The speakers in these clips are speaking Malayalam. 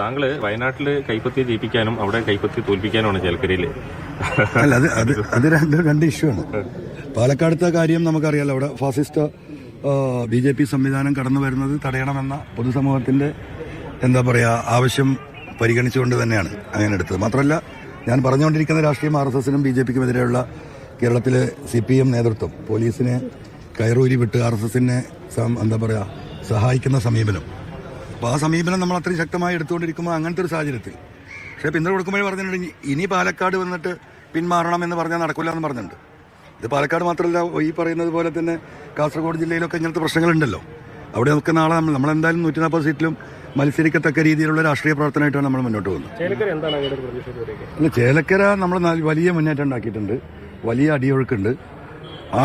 താങ്കള് വയനാട്ടില് കൈപ്പത്തി ജയിപ്പിക്കാനും അവിടെ കൈപ്പത്തി തോൽപ്പിക്കാനുമാണ് ചേലക്കരയില്. അല്ല, അത് രണ്ട് ഇഷ്യൂ ആണ്. പാലക്കാടത്തെ കാര്യം നമുക്കറിയാലോ. അവിടെ ഫാസിസ്റ്റ് BJP സംവിധാനം കടന്നു വരുന്നത് തടയണമെന്ന പൊതുസമൂഹത്തിന്റെ ആവശ്യം പരിഗണിച്ചുകൊണ്ട് തന്നെയാണ് അങ്ങനെ എടുത്തത്. മാത്രമല്ല, ഞാൻ പറഞ്ഞുകൊണ്ടിരിക്കുന്ന രാഷ്ട്രീയം RSSനും BJPക്കും എതിരെയുള്ള കേരളത്തിലെ CPM നേതൃത്വം പോലീസിനെ കയറൂരി വിട്ട് RSSനെ സഹായിക്കുന്ന സമീപനം. അപ്പോൾ ആ സമീപനം നമ്മൾ അത്രയും ശക്തമായി എടുത്തുകൊണ്ടിരിക്കുമ്പോൾ അങ്ങനത്തെ ഒരു സാഹചര്യത്തിൽ പക്ഷേ പിന്തുണ കൊടുക്കുമ്പോഴേ പറഞ്ഞിട്ടുണ്ട് ഇനി പാലക്കാട് വന്നിട്ട് പിന്മാറണം എന്ന് പറഞ്ഞാൽ നടക്കില്ല എന്ന് പറഞ്ഞിട്ടുണ്ട്. ഇത് പാലക്കാട് മാത്രമല്ല, ഈ പറയുന്നത് പോലെ തന്നെ കാസർഗോഡ് ജില്ലയിലൊക്കെ ഇങ്ങനത്തെ പ്രശ്നങ്ങളുണ്ടല്ലോ. അവിടെ നമുക്ക് നാളെ നമ്മളെന്തായാലും 140 സീറ്റിലും മത്സരിക്കത്തക്ക രീതിയിലുള്ള രാഷ്ട്രീയ പ്രവർത്തനമായിട്ടാണ് നമ്മൾ മുന്നോട്ട് പോകുന്നത്. ചേലക്കര നമ്മൾ വലിയ മുന്നേറ്റം ഉണ്ടാക്കിയിട്ടുണ്ട്, വലിയ അടിയൊഴുക്കുണ്ട്.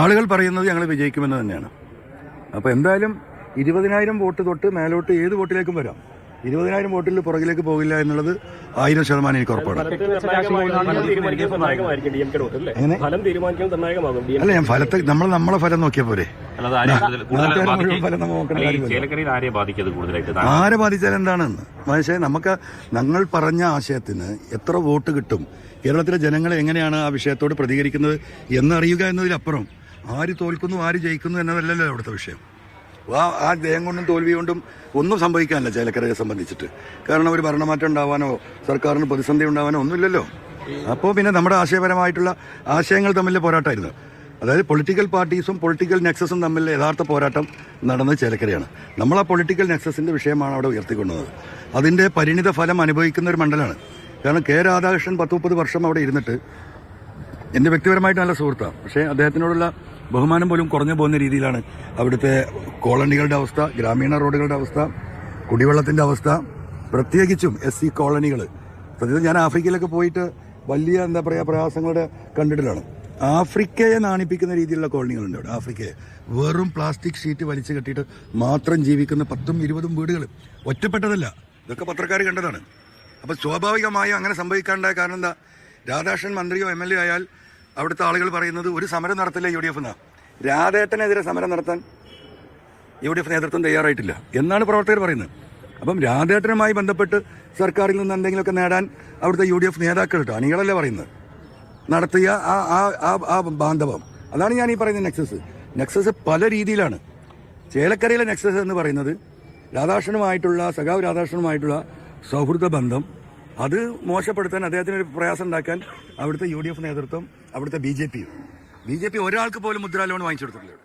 ആളുകൾ പറയുന്നത് ഞങ്ങൾ വിജയിക്കുമെന്ന് തന്നെയാണ്. അപ്പോൾ എന്തായാലും 20,000 വോട്ട് തൊട്ട് മേലോട്ട് ഏത് വോട്ടിലേക്കും വരാം. 20,000 വോട്ടിൽ പുറകിലേക്ക് പോകില്ല എന്നുള്ളത് 100% എനിക്ക് ഉറപ്പാണ്. അല്ല, ഞാൻ ഫലത്തെ നമ്മളെ ഫലം നോക്കിയാൽ പോരെ. ആരെ ബാധിച്ചാൽ എന്താണെന്ന് പക്ഷേ ഞങ്ങൾ പറഞ്ഞ ആശയത്തിന് എത്ര വോട്ട് കിട്ടും, കേരളത്തിലെ ജനങ്ങൾ എങ്ങനെയാണ് ആ വിഷയത്തോട് പ്രതികരിക്കുന്നത് എന്നറിയുക എന്നതിലപ്പുറം ആര് തോൽക്കുന്നു ആര് ജയിക്കുന്നു എന്നതല്ലല്ലോ അവിടുത്തെ വിഷയം. ആ ജയം കൊണ്ടും തോൽവി കൊണ്ടും ഒന്നും സംഭവിക്കാനില്ല ചേലക്കരയെ സംബന്ധിച്ചിട്ട്. കാരണം ഒരു ഭരണമാറ്റം ഉണ്ടാവാനോ സർക്കാരിന് പ്രതിസന്ധി ഉണ്ടാവാനോ ഒന്നുമില്ലല്ലോ. അപ്പോൾ പിന്നെ നമ്മുടെ ആശയപരമായിട്ടുള്ള ആശയങ്ങൾ തമ്മിലെ പോരാട്ടമായിരുന്നു. അതായത് പൊളിറ്റിക്കൽ പാർട്ടീസും പൊളിറ്റിക്കൽ നെക്സസും തമ്മിൽ യഥാർത്ഥ പോരാട്ടം നടന്നത് ചേലക്കരയാണ്. നമ്മൾ ആ പൊളിറ്റിക്കൽ നെക്സസിന്റെ വിഷയമാണ് അവിടെ ഉയർത്തിക്കൊണ്ടുവന്നത്. അതിന്റെ പരിണിത ഫലം അനുഭവിക്കുന്ന ഒരു മണ്ഡലമാണ്. കാരണം K. രാധാകൃഷ്ണൻ 10-30 വർഷം അവിടെ ഇരുന്നിട്ട് എൻ്റെ വ്യക്തിപരമായിട്ട് നല്ല സുഹൃത്താണ്. പക്ഷേ അദ്ദേഹത്തിനോടുള്ള ബഹുമാനം പോലും കുറഞ്ഞു പോകുന്ന രീതിയിലാണ് അവിടുത്തെ കോളനികളുടെ അവസ്ഥ, ഗ്രാമീണ റോഡുകളുടെ അവസ്ഥ, കുടിവെള്ളത്തിന്റെ അവസ്ഥ, പ്രത്യേകിച്ചും SC കോളനികൾ. സത്യത്തിൽ ഞാൻ ആഫ്രിക്കയിലൊക്കെ പോയിട്ട് വലിയ പ്രയാസങ്ങളുടെ കണ്ടിട്ടിലാണ്. ആഫ്രിക്കയെ നാണിപ്പിക്കുന്ന രീതിയിലുള്ള കോളനികളുണ്ട് അവിടെ. ആഫ്രിക്കയെ വെറും പ്ലാസ്റ്റിക് ഷീറ്റ് വലിച്ചു കെട്ടിയിട്ട് മാത്രം ജീവിക്കുന്ന 10-20 വീടുകൾ, ഒറ്റപ്പെട്ടതല്ല. ഇതൊക്കെ പത്രക്കാർ കണ്ടതാണ്. അപ്പോൾ സ്വാഭാവികമായും അങ്ങനെ സംഭവിക്കാണ്ടായ കാരണം എന്താ? രാധാകൃഷ്ണൻ മന്ത്രിയോ MLA ആയാൽ അവിടുത്തെ ആളുകൾ പറയുന്നത് ഒരു സമരം നടത്തില്ല UDF എന്നാണ്. രാധേട്ടനെതിരെ സമരം നടത്താൻ UDF നേതൃത്വം തയ്യാറായിട്ടില്ല എന്നാണ് പ്രവർത്തകർ പറയുന്നത്. അപ്പം രാധേട്ടനുമായി ബന്ധപ്പെട്ട് സർക്കാരിൽ നിന്ന് എന്തെങ്കിലുമൊക്കെ നേടാൻ അവിടുത്തെ UDF നേതാക്കൾ അണികളല്ലേ പറയുന്നത് നടത്തിയ ആ ബാന്ധവം. അതാണ് ഞാൻ ഈ പറയുന്ന നെക്സസ് പല രീതിയിലാണ്. ചേലക്കരയിലെ നെക്സസ് എന്ന് പറയുന്നത് സഖാവ് രാധാകൃഷ്ണനുമായിട്ടുള്ള സൗഹൃദ ബന്ധം അത് മോശപ്പെടുത്താൻ, അദ്ദേഹത്തിന് ഒരു പ്രയാസം ഉണ്ടാക്കാൻ അവിടുത്തെ UDF നേതൃത്വം, അവിടുത്തെ BJP ഒരാൾക്ക് പോലും മുദ്രാ ലോൺ വാങ്ങിച്ചു കൊടുത്തിട്ടില്ല.